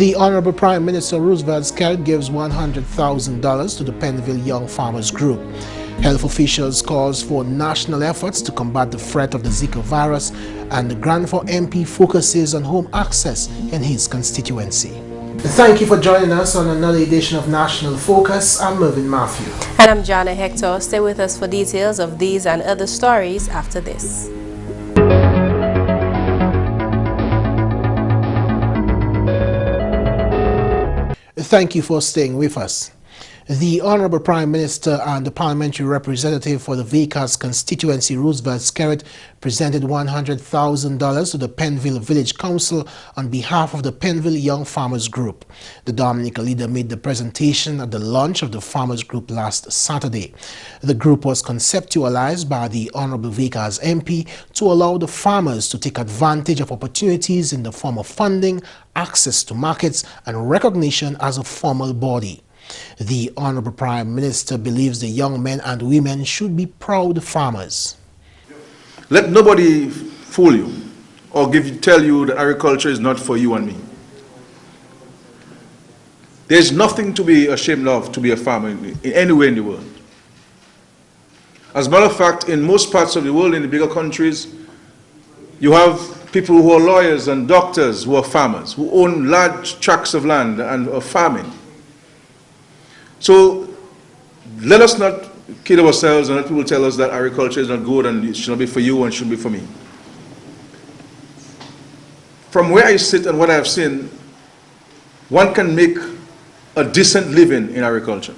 The Honorable Prime Minister Roosevelt Skerrit gives $100,000 to the Penville Young Farmers Group. Health officials calls for national efforts to combat the threat of the Zika virus, and the grant for MP focuses on home access in his constituency. Thank you for joining us on another edition of National Focus. I'm Mervin Matthew. And I'm Jarna Hector. Stay with us for details of these and other stories after this. Thank you for staying with us. The Honorable Prime Minister and the Parliamentary Representative for the Zika's constituency, Roosevelt Skerrit, presented $100,000 to the Penville Village Council on behalf of the Penville Young Farmers Group. The Dominica leader made the presentation at the launch of the Farmers Group last Saturday. The group was conceptualized by the Honorable Zika's MP to allow the farmers to take advantage of opportunities in the form of funding, access to markets, and recognition as a formal body. The Honorable Prime Minister believes the young men and women should be proud farmers. Let nobody fool you or tell you that agriculture is not for you and me. There's nothing to be ashamed of to be a farmer anywhere in the world. As a matter of fact, in most parts of the world, in the bigger countries, you have people who are lawyers and doctors who are farmers, who own large tracts of land and are farming. So let us not kid ourselves and let people tell us that agriculture is not good and it should not be for you and it should be for me. From where I sit and what I have seen, one can make a decent living in agriculture.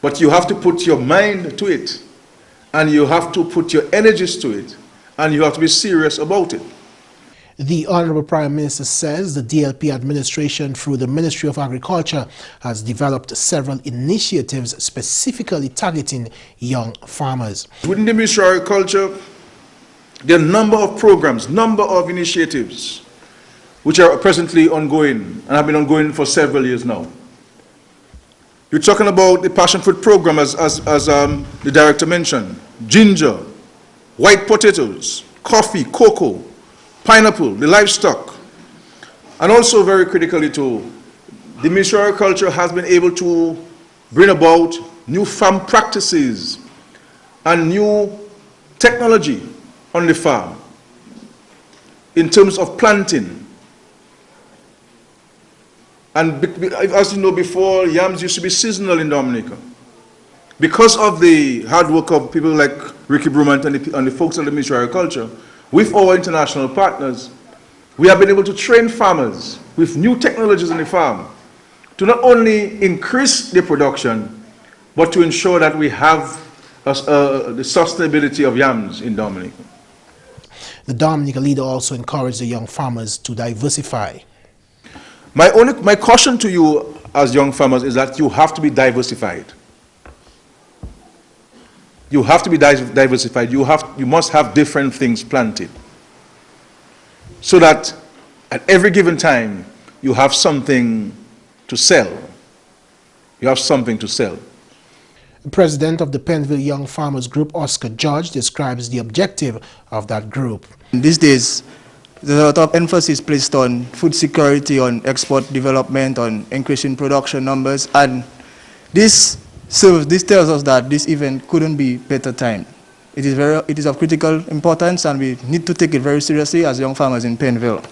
But you have to put your mind to it, and you have to put your energies to it, and you have to be serious about it. The Honorable Prime Minister says the DLP administration through the Ministry of Agriculture has developed several initiatives specifically targeting young farmers. Within the Ministry of Agriculture, there are a number of programs, number of initiatives which are presently ongoing and have been ongoing for several years now. You're talking about the passion fruit program as the director mentioned, ginger, white potatoes, coffee, cocoa, pineapple, the livestock, and also very critically too, the Ministry of Agriculture has been able to bring about new farm practices and new technology on the farm in terms of planting. And as you know, before, yams used to be seasonal in Dominica. Because of the hard work of people like Ricky Brumant and the folks at the Ministry of Agriculture, with our international partners, we have been able to train farmers with new technologies on the farm to not only increase the production, but to ensure that we have the sustainability of yams in Dominica. The Dominica leader also encouraged the young farmers to diversify. My caution to you as young farmers is that you have to be diversified. You have to be diversified. You must have different things planted so that at every given time you have something to sell. You have something to sell. The president of the Penville Young Farmers Group, Oscar George, describes the objective of that group. These days, there's a lot of emphasis placed on food security, on export development, on increasing production numbers, and this tells us that this event couldn't be better timed. It is of critical importance, and we need to take it very seriously as young farmers in Penville.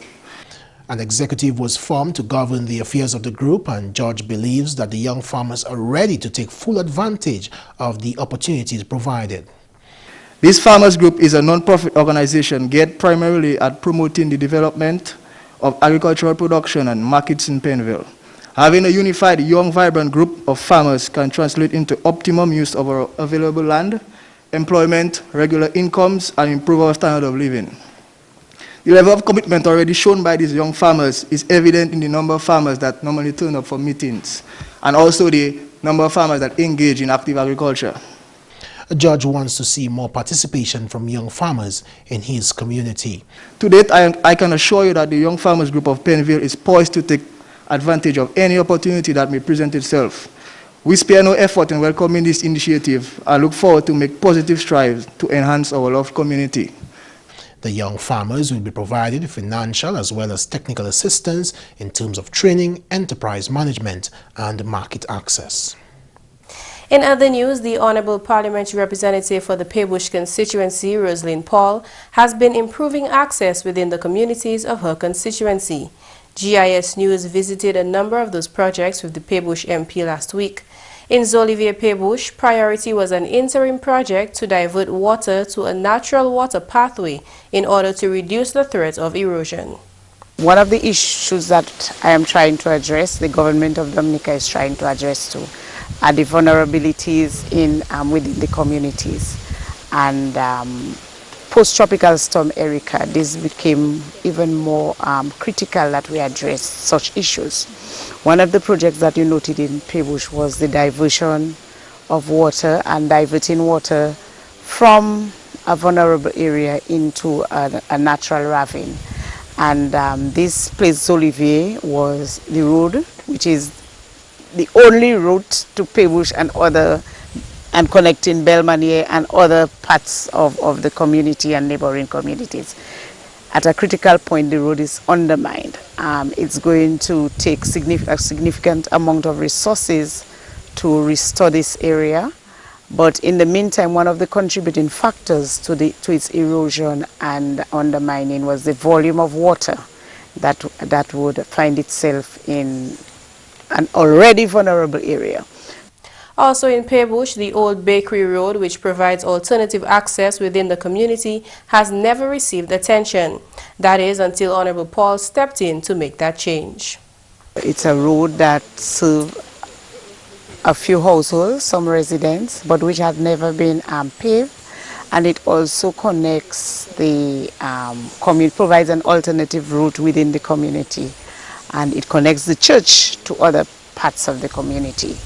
An executive was formed to govern the affairs of the group, and George believes that the young farmers are ready to take full advantage of the opportunities provided. This Farmers Group is a non-profit organization geared primarily at promoting the development of agricultural production and markets in Penville. Having a unified, young, vibrant group of farmers can translate into optimum use of our available land, employment, regular incomes, and improve our standard of living. The level of commitment already shown by these young farmers is evident in the number of farmers that normally turn up for meetings, and also the number of farmers that engage in active agriculture. George wants to see more participation from young farmers in his community. To date, I can assure you that the Young Farmers Group of Penville is poised to take advantage of any opportunity that may present itself. We spare no effort in welcoming this initiative and look forward to make positive strides to enhance our loved community. The young farmers will be provided financial as well as technical assistance in terms of training, enterprise management, and market access. In other news, the Honourable Parliamentary Representative for the Pebush constituency, Rosalind Paul, has been improving access within the communities of her constituency. GIS News visited a number of those projects with the Pebush MP last week. In Zolivier Pebush, priority was an interim project to divert water to a natural water pathway in order to reduce the threat of erosion. One of the issues that I am trying to address, the government of Dominica is trying to address too, are the vulnerabilities within the communities. And post-tropical storm Erica, this became even more critical that we address such issues. One of the projects that you noted in Pebush was the diversion of water and diverting water from a vulnerable area into a natural ravine. And this place, Zolivier, was the road, which is the only route to Pebush and connecting Belmanier and other parts of the community and neighboring communities. At a critical point, the road is undermined. It's going to take a significant amount of resources to restore this area. But in the meantime, one of the contributing factors to its erosion and undermining was the volume of water that would find itself in an already vulnerable area. Also in Pebush, the old bakery road, which provides alternative access within the community, has never received attention. That is until Honourable Paul stepped in to make that change. It's a road that serves a few households, some residents, but which had never been paved. And it also connects the provides an alternative route within the community. And it connects the church to other parts of the community,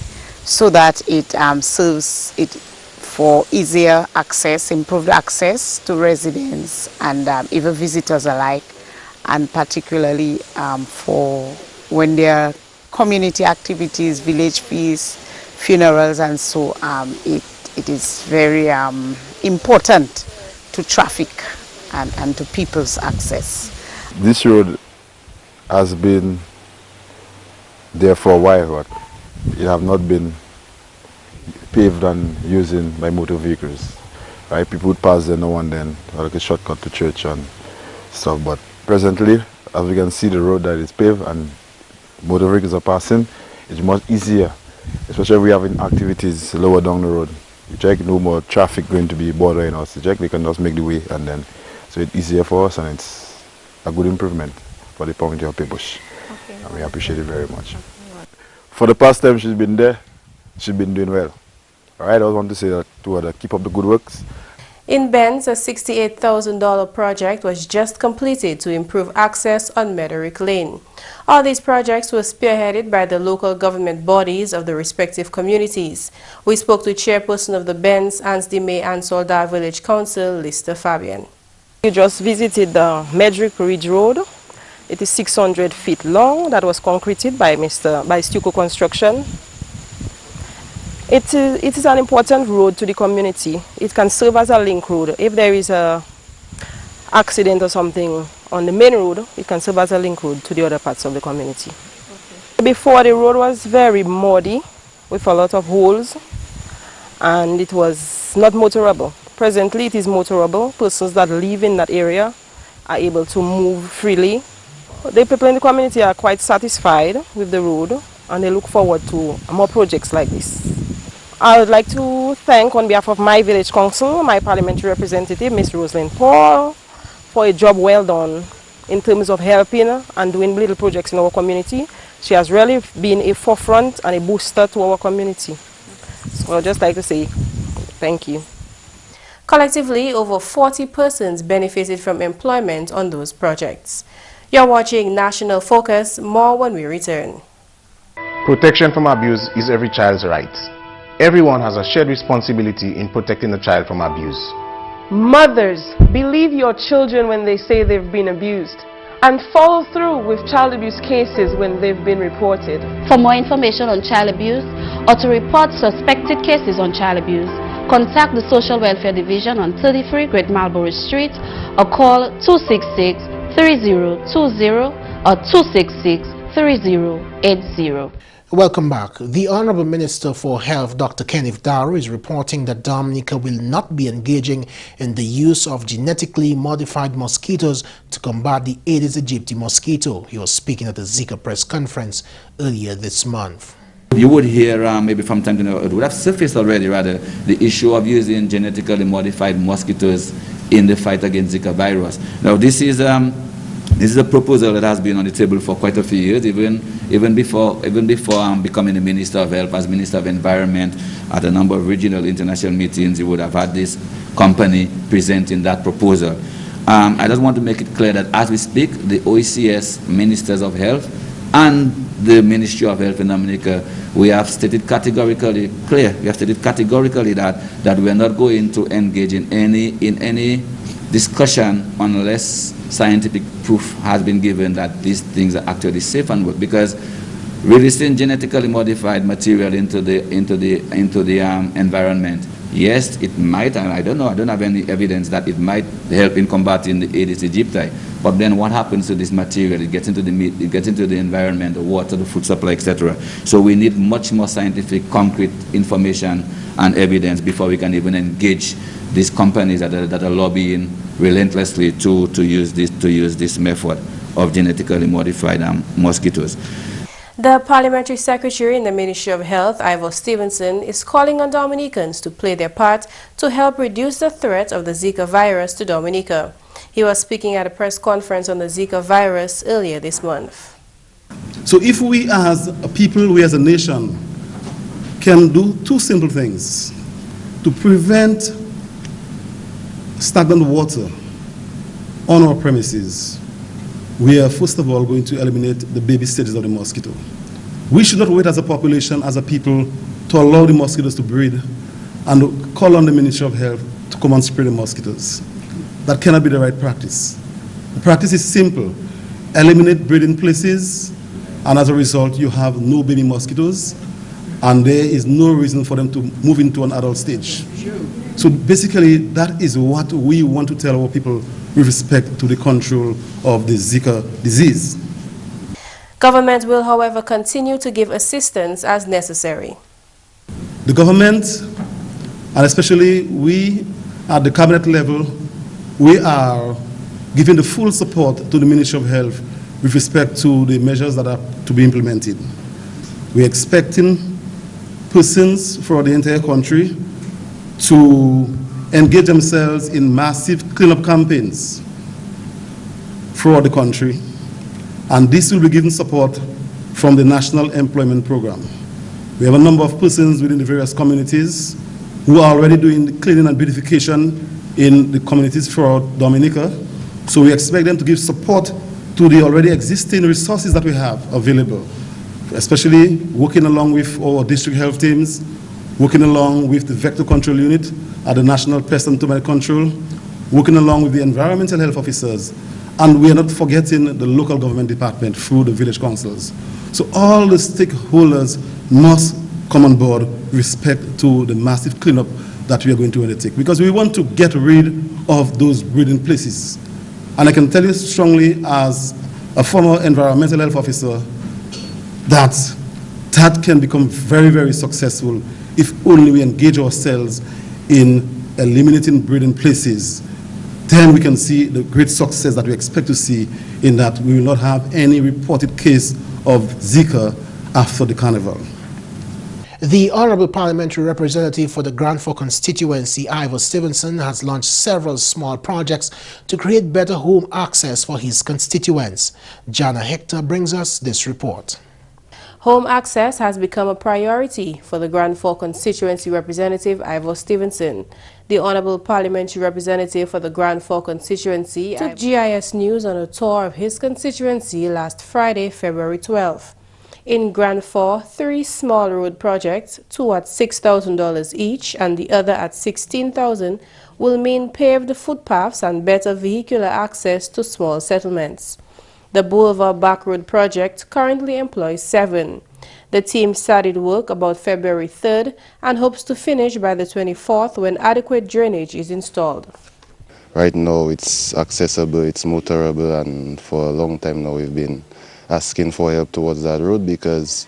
so that it serves it for easier access, improved access to residents and even visitors alike, and particularly for when there are community activities, village feasts, funerals, and so it is very important to traffic and to people's access. This road has been there for a while, but it have not been paved and using by motor vehicles. Right? People would pass there now and then, like a shortcut to church and stuff. But presently, as we can see, the road that is paved and motor vehicles are passing, it's much easier, especially if we having activities lower down the road. You check no more traffic going to be bothering us. You check they can just make the way, and then so it's easier for us, and it's a good improvement for the community of Pebush. Okay. And we appreciate it very much. For the past time she's been there, she's been doing well. All right, I want to say that to her, keep up the good works. In Benz, a $68,000 project was just completed to improve access on Mederick Lane. All these projects were spearheaded by the local government bodies of the respective communities. We spoke to chairperson of the Benz, Ansdime and Soldar Village Council, Lister Fabian. We just visited the Mederick Ridge Road. It is 600 feet long. That was concreted by Stucco Construction. It is an important road to the community. It can serve as a link road. If there is an accident or something on the main road, it can serve as a link road to the other parts of the community. Okay. Before, the road was very muddy with a lot of holes, and it was not motorable. Presently, it is motorable. Persons that live in that area are able to move freely. The people in the community are quite satisfied with the road, and they look forward to more projects like this. I would like to thank, on behalf of my village council, my parliamentary representative, Ms. Rosalind Paul, for a job well done in terms of helping and doing little projects in our community. She has really been a forefront and a booster to our community. So I would just like to say thank you. Collectively, over 40 persons benefited from employment on those projects. You're watching National Focus. More when we return. Protection from abuse is every child's right. Everyone has a shared responsibility in protecting the child from abuse. Mothers, believe your children when they say they've been abused, and follow through with child abuse cases when they've been reported. For more information on child abuse or to report suspected cases on child abuse, contact the Social Welfare Division on 33 Great Marlborough Street or call 266-3020 or 266-3080. Welcome back. The Honorable Minister for Health, Dr. Kenneth Darrow, is reporting that Dominica will not be engaging in the use of genetically modified mosquitoes to combat the Aedes aegypti mosquito. He was speaking at the Zika press conference earlier this month. You would hear maybe from time to time, it would have surfaced already rather, the issue of using genetically modified mosquitoes in the fight against Zika virus. Now this is a proposal that has been on the table for quite a few years, even before becoming the Minister of Health. As Minister of Environment, at a number of regional international meetings, you would have had this company presenting that proposal. I just want to make it clear that as we speak, the OECS Ministers of Health and the Ministry of Health in Dominica, we have stated categorically that we are not going to engage in any discussion unless scientific proof has been given that these things are actually safe and work. Because releasing genetically modified material into the environment, yes, it might, and I don't have any evidence that it might help in combating the Aedes aegypti. But then what happens to this material? It gets into the meat, it gets into the environment, the water, the food supply, etc. So we need much more scientific, concrete information and evidence before we can even engage these companies that are lobbying relentlessly to use this method of genetically modified mosquitoes. The Parliamentary Secretary in the Ministry of Health, Ivor Stevenson, is calling on Dominicans to play their part to help reduce the threat of the Zika virus to Dominica. He was speaking at a press conference on the Zika virus earlier this month. So if we as a people, we as a nation, can do two simple things to prevent stagnant water on our premises, we are first of all going to eliminate the baby stages of the mosquito. We should not wait as a population, as a people, to allow the mosquitoes to breed and call on the Ministry of Health to come and spray the mosquitoes. That cannot be the right practice. The practice is simple. Eliminate breeding places, and as a result, you have no baby mosquitoes, and there is no reason for them to move into an adult stage. So basically, that is what we want to tell our people with respect to the control of the Zika disease. Government will, however, continue to give assistance as necessary. The government, and especially we at the cabinet level, we are giving the full support to the Ministry of Health with respect to the measures that are to be implemented. We're expecting persons for the entire country to engage themselves in massive cleanup campaigns throughout the country, and this will be given support from the National Employment Program. We have a number of persons within the various communities who are already doing the cleaning and beautification in the communities throughout Dominica, so we expect them to give support to the already existing resources that we have available, especially working along with our district health teams, working along with the vector control unit at the National Pest and Termite Control, working along with the environmental health officers, and we are not forgetting the local government department through the village councils. So all the stakeholders must come on board with respect to the massive cleanup that we are going to undertake, because we want to get rid of those breeding places. And I can tell you strongly as a former environmental health officer that can become very, very successful if only we engage ourselves in eliminating breeding places. Then we can see the great success that we expect to see, in that we will not have any reported case of Zika after the carnival. The Honourable Parliamentary Representative for the Grand Fork constituency, Ivor Stevenson, has launched several small projects to create better home access for his constituents. Jarna Hector brings us this report. Home access has become a priority for the Grand Fork constituency representative Ivor Stevenson. The Honourable Parliamentary Representative for the Grand Fork constituency took GIS News on a tour of his constituency last Friday, February 12th. In Grand Fork, 3 small road projects, 2 at $6,000 each and the other at $16,000, will mean paved footpaths and better vehicular access to small settlements. The Boulevard Back Road project currently employs 7. The team started work about February 3rd and hopes to finish by the 24th when adequate drainage is installed. Right now it's accessible, it's motorable, and for a long time now we've been asking for help towards that road because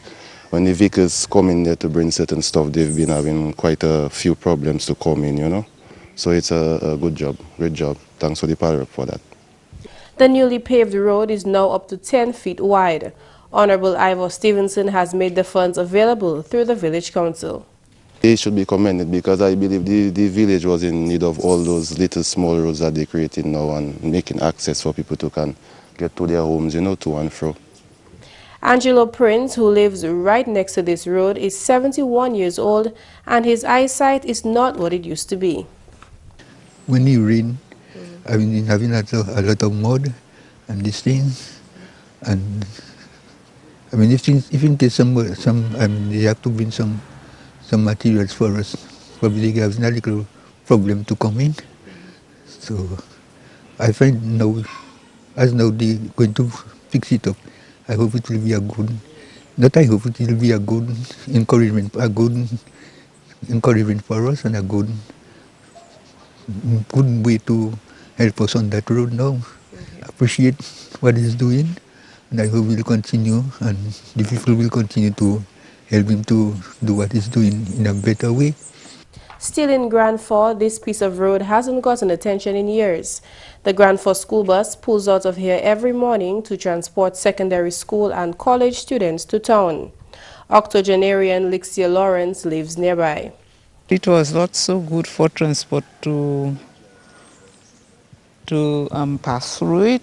when the vehicles come in there to bring certain stuff, they've been having quite a few problems to come in, you know. So it's a good job, great job. Thanks for the power for that. The newly paved road is now up to 10 feet wide. Honorable Ivor Stevenson has made the funds available through the Village Council. They should be commended because I believe the village was in need of all those little small roads that they're creating now and making access for people to can get to their homes, you know, to and fro. Angelo Prince, who lives right next to this road, is 71 years old and his eyesight is not what it used to be. When it rains, I've been having a lot of mud and these things, and I mean, if there's they have to bring some materials for us. Probably they have a little problem to come in. So I find now, as now they're going to fix it up, I hope it will be a good, not I hope it will be a good encouragement for us and a good way to help us on that road now. I appreciate what he's doing, and I hope he'll continue, and the people will continue to help him to do what he's doing in a better way. Still in Grand Fort, this piece of road hasn't gotten attention in years. The Grand Fort school bus pulls out of here every morning to transport secondary school and college students to town. Octogenarian Lixia Lawrence lives nearby. It was not so good for transport to pass through it,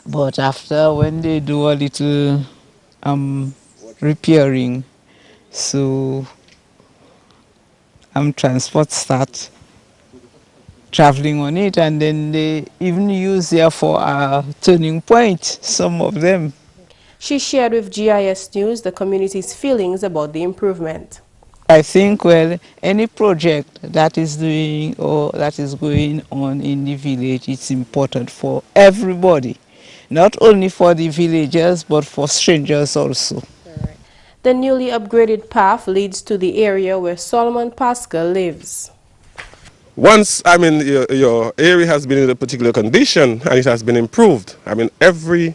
but after when they do a little repairing, so transport start traveling on it, and then they even use there for a turning point, some of them. She shared with GIS News the community's feelings about the improvement. I think, well, any project that is doing or that is going on in the village, it's important for everybody, not only for the villagers, but for strangers also. The newly upgraded path leads to the area where Solomon Pascal lives. Once, your area has been in a particular condition and it has been improved, every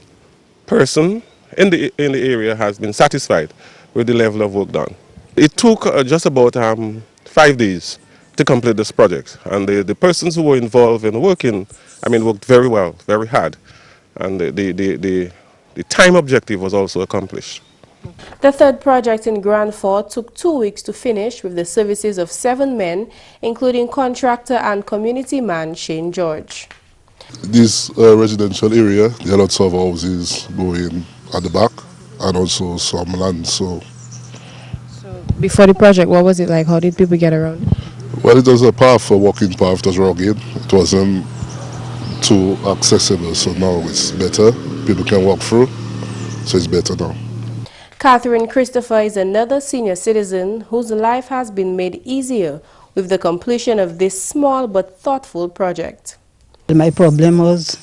person in the area has been satisfied with the level of work done. It took just about 5 days to complete this project, and the persons who were involved in working, worked very well, very hard, and the time objective was also accomplished. The third project in Grand Fort took 2 weeks to finish with the services of 7 men, including contractor and community man Shane George. This residential area, there are lots of houses going at the back and also some land. So before the project, what was it like? How did people get around? Well, it was a path, a walking path. It was rugged. It wasn't too accessible, so now it's better. People can walk through, so it's better now. Catherine Christopher is another senior citizen whose life has been made easier with the completion of this small but thoughtful project. My problem was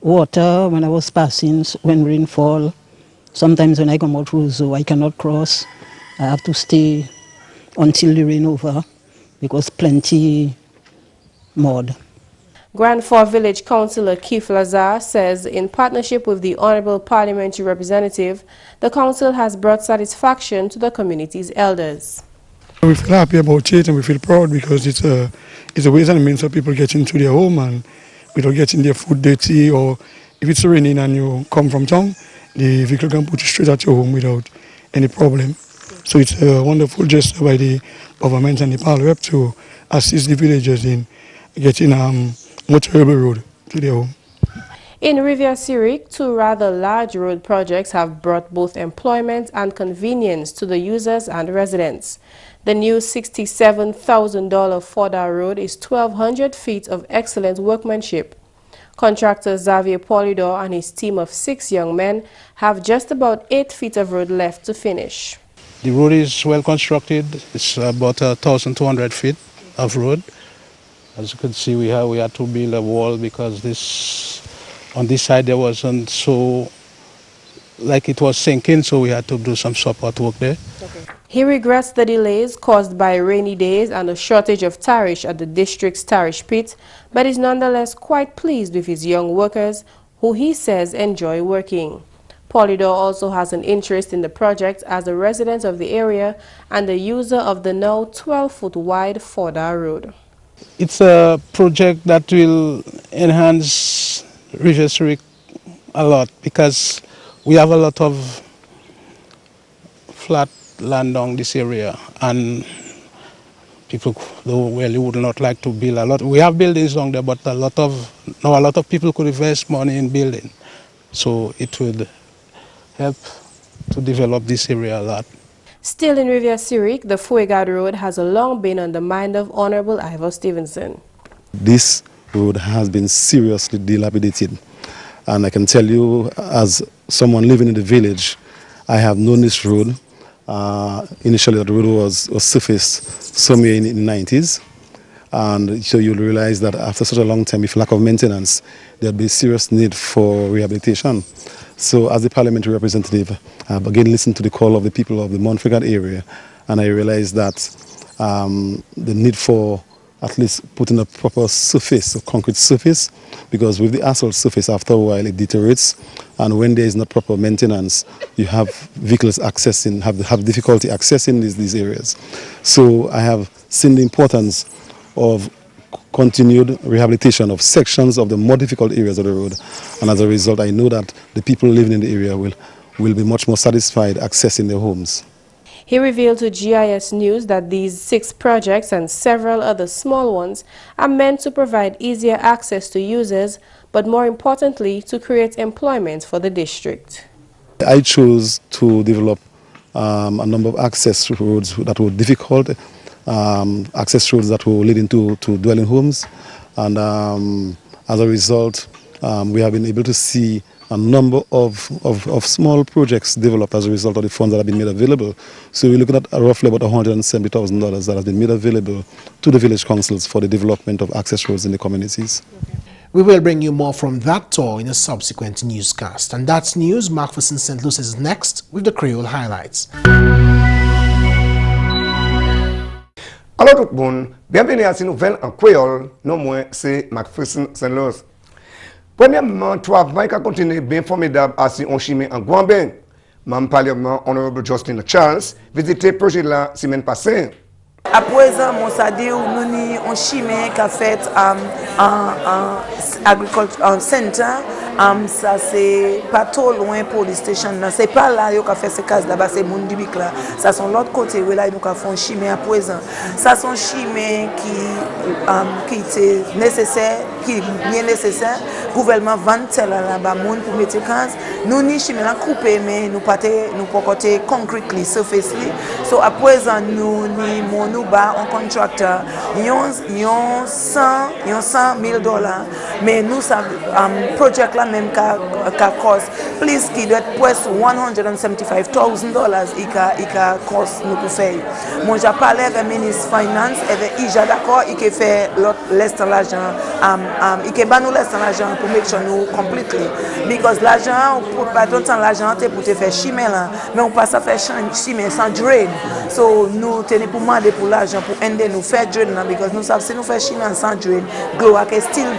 water when I was passing, when rainfall. Sometimes when I come out through zoo, I cannot cross. I have to stay until the rain over because plenty mud. Grand Fort Village Councillor Keith Lazar says in partnership with the Honourable Parliamentary Representative, the council has brought satisfaction to the community's elders. We feel happy about it and we feel proud because it's a ways and means of people getting to their home and without getting their food dirty, or if it's raining and you come from town, the vehicle can put you straight at your home without any problem. So it's a wonderful gesture by the government and the Parliament to assist the villagers in getting motorable road to their home. In Riviere-Sirik, 2 rather large road projects have brought both employment and convenience to the users and residents. The new $67,000 Forda road is 1,200 feet of excellent workmanship. Contractor Xavier Polidor and his team of 6 young men have just about 8 feet of road left to finish. The road is well constructed. It's about 1,200 feet of road. As you can see, we had to build a wall because on this side there wasn't so like it was sinking, so we had to do some support work there. He regrets the delays caused by rainy days and a shortage of tarish at the district's tarish pit, but is nonetheless quite pleased with his young workers, who he says enjoy working. Polydor also has an interest in the project as a resident of the area and a user of the now 12-foot wide Forda Road. It's a project that will enhance River Zurich a lot because we have a lot of flat land on this area and people really would not like to build a lot. We have buildings on there, but a lot of people could invest money in building. So it would help to develop this area a lot. Still in River Zurich, the Fuegad Road has long been on the mind of Honorable Ivor Stevenson. This road has been seriously dilapidated. And I can tell you, as someone living in the village, I have known this road. Initially, the road was surfaced somewhere in the 90s. And so you'll realize that after such a long time, with lack of maintenance, there'd be serious need for rehabilitation. So as the parliamentary representative, I've again listened to the call of the people of the Montfregard area, and I realized that the need for at least putting a proper surface, a concrete surface, because with the asphalt surface, after a while, it deteriorates, and when there is not proper maintenance, you have vehicles accessing, have difficulty accessing these areas. So I have seen the importance of continued rehabilitation of sections of the more difficult areas of the road, and as a result, I know that the people living in the area will be much more satisfied accessing their homes. He revealed to GIS News that these 6 projects and several other small ones are meant to provide easier access to users, but more importantly, to create employment for the district. I chose to develop a number of access roads that were difficult, access roads that were leading to dwelling homes, and as a result, we have been able to see a number of small projects developed as a result of the funds that have been made available. So we're looking at roughly about $170,000 that has been made available to the village councils for the development of access roads in the communities. We will bring you more from that tour in a subsequent newscast. And that's news. McPherson St. Luce is next with the Creole highlights. Alors tout le monde, bienvenue à ces nouvelles en créole. Non moins, c'est McPherson St. Luce. Premièrement, travail qui continue bien formidable à si on chimie en Guambin. Membre parlement Honorable Justin Charles visité le projet la semaine passée. À présent, mon sadi ou nous ni on chimie qui a fait en agriculture center. Ça c'est pas trop loin police station. C'est pas là yo qu'a fait ces cases là-bas, c'est Mundibic là. Ça sont l'autre côté où là nous qu'a fait chimie à présent. Ça sont chimie qui était nécessaire, qui bien nécessaire. Gouvernement vend tel là-bas moun pour mettre cases. Nous ni chimie là coupé mais nous pas côté concretely surface li. So à présent nous ni nous bas un contracteur yon $100,000 mais nous ça project là même qu'à cause plus qui doit presque $175,000 il cost nous pour faire. Moi j'ai parlé avec le ministre finance et il j'ai d'accord il que fait l'est l'argent il que ba nous l'est l'argent pour make sure nous completely because l'argent pour pas tant l'argent pour te faire chimie là mais on passe à faire chimie sans drain. So nous tenons pour demander pour l'argent pour aider nous faire drain là because nous savons si nous faire chimie sans drain glow can still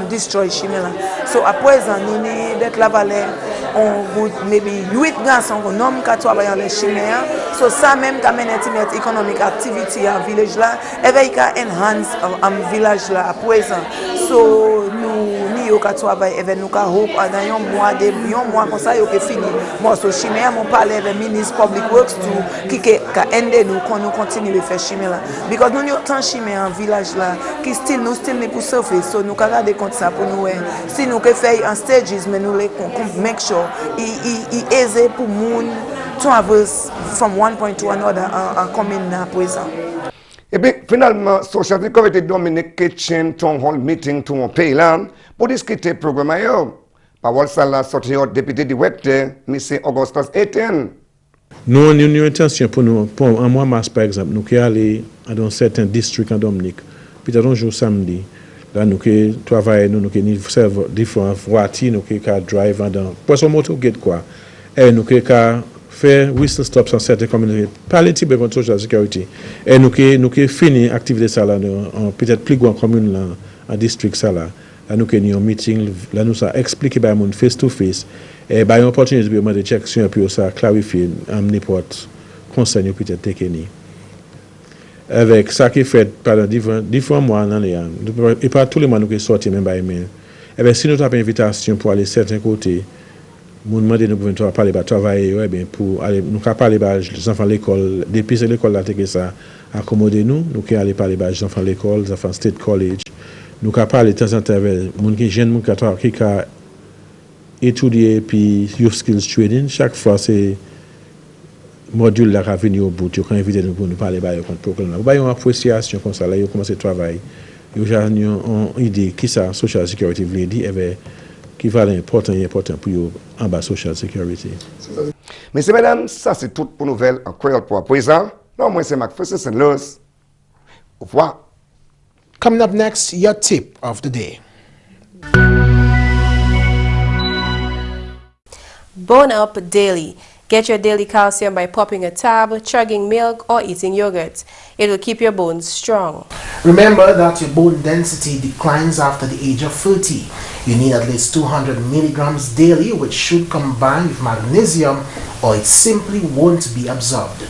destroy chimie là. So à présent nous ni d'être la vallée on would maybe 8 garçons qu'on nomme qu'à travailler dans les chimie. So ça même quand même une economic activity en village là et ben il enhance village là à présent. So nous ni au qu'à travailler et ben nous qu'à hope dans un mois comme ça yo que fini. Moi so chimie mon parler avec ministre public works to qui aider nous qu'on nous continue faire chimie là because nous autant chimie en village là qui still ni pour surface so nous garder compte ça pour nous si nous que faire en stages mais nous les make sure il aisé pour moun traverse from one point to another en commune à présent. Et bien finalement, Social Security Dominica kitchen town hall meeting to mon pays là pour discuter le programme ailleurs. Parole ça là sorti au député directeur M. Augustus Etienne. Nous avons une intention pour nous, pour un mois mars par exemple, nous qui allons dans certains districts en Dominique, peut-être un jour samedi, Là, nous travaillons, nous servons différentes voitures, nous drive dans. Pour son moto gate quoi. Et nous faire whistle stop dans certaines communautés. Pas les types de social security. Et nous fini activité ça là, peut-être plus grande commune là, en district ça là. Là, nous avons un meeting, là, nous avons expliqué par mon face to face. Et par une opportunité de check sur puis ça clarifier n'importe conseil peut-être technique. Avec ça qui est fait pendant différents mois en année, et pas tous les mois nous qui sortent même par email. Et bien si nous avons une invitation pour aller certains côtés, nous demandons nous pouvons parler de travailler, bien pour aller nous parler des enfants à l'école, depuis l'école là ça accommoder nous qui aller parler des enfants à l'école, des enfants state college, nous parler de temps en temps avec monde qui jeune monde qui étudier puis youth skills training chaque fois c'est module là qui vient au bout, tu quand inviter nous pour nous parler de contre programme. Vous avez une appréciation comme ça là, vous commencez à travailler. Vous avez une idée qui ça social security veut dire et bien qui va important pour vous en bas social security. Messieurs, mesdames, ça c'est tout pour nouvelles en créole pour à présent. Non, moi c'est McPherson Luce. Au revoir. Coming up next, your tip of the day. Bone up daily. Get your daily calcium by popping a tab, chugging milk, or eating yogurt. It will keep your bones strong. Remember that your bone density declines after the age of 30. You need at least 200 milligrams daily, which should combine with magnesium, or it simply won't be absorbed.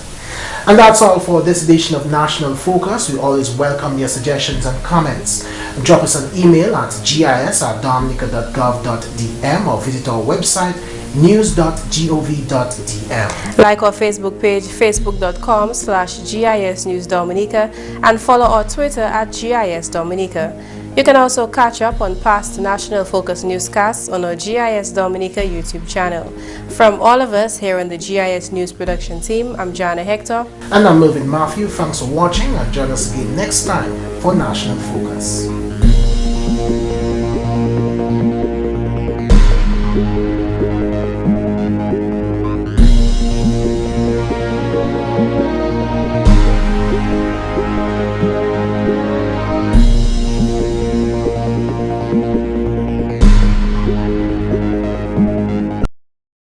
And that's all for this edition of National Focus. We always welcome your suggestions and comments. Drop us an email at gis@dominica.gov.dm or visit our website news.gov.dm. Like our Facebook page, facebook.com/GIS News Dominica, and follow our Twitter at GIS Dominica. You can also catch up on past National Focus newscasts on our GIS Dominica YouTube channel. From all of us here on the GIS News production team, I'm Jarna Hector. And I'm Mervin. Thanks for watching, and join us again next time for National Focus.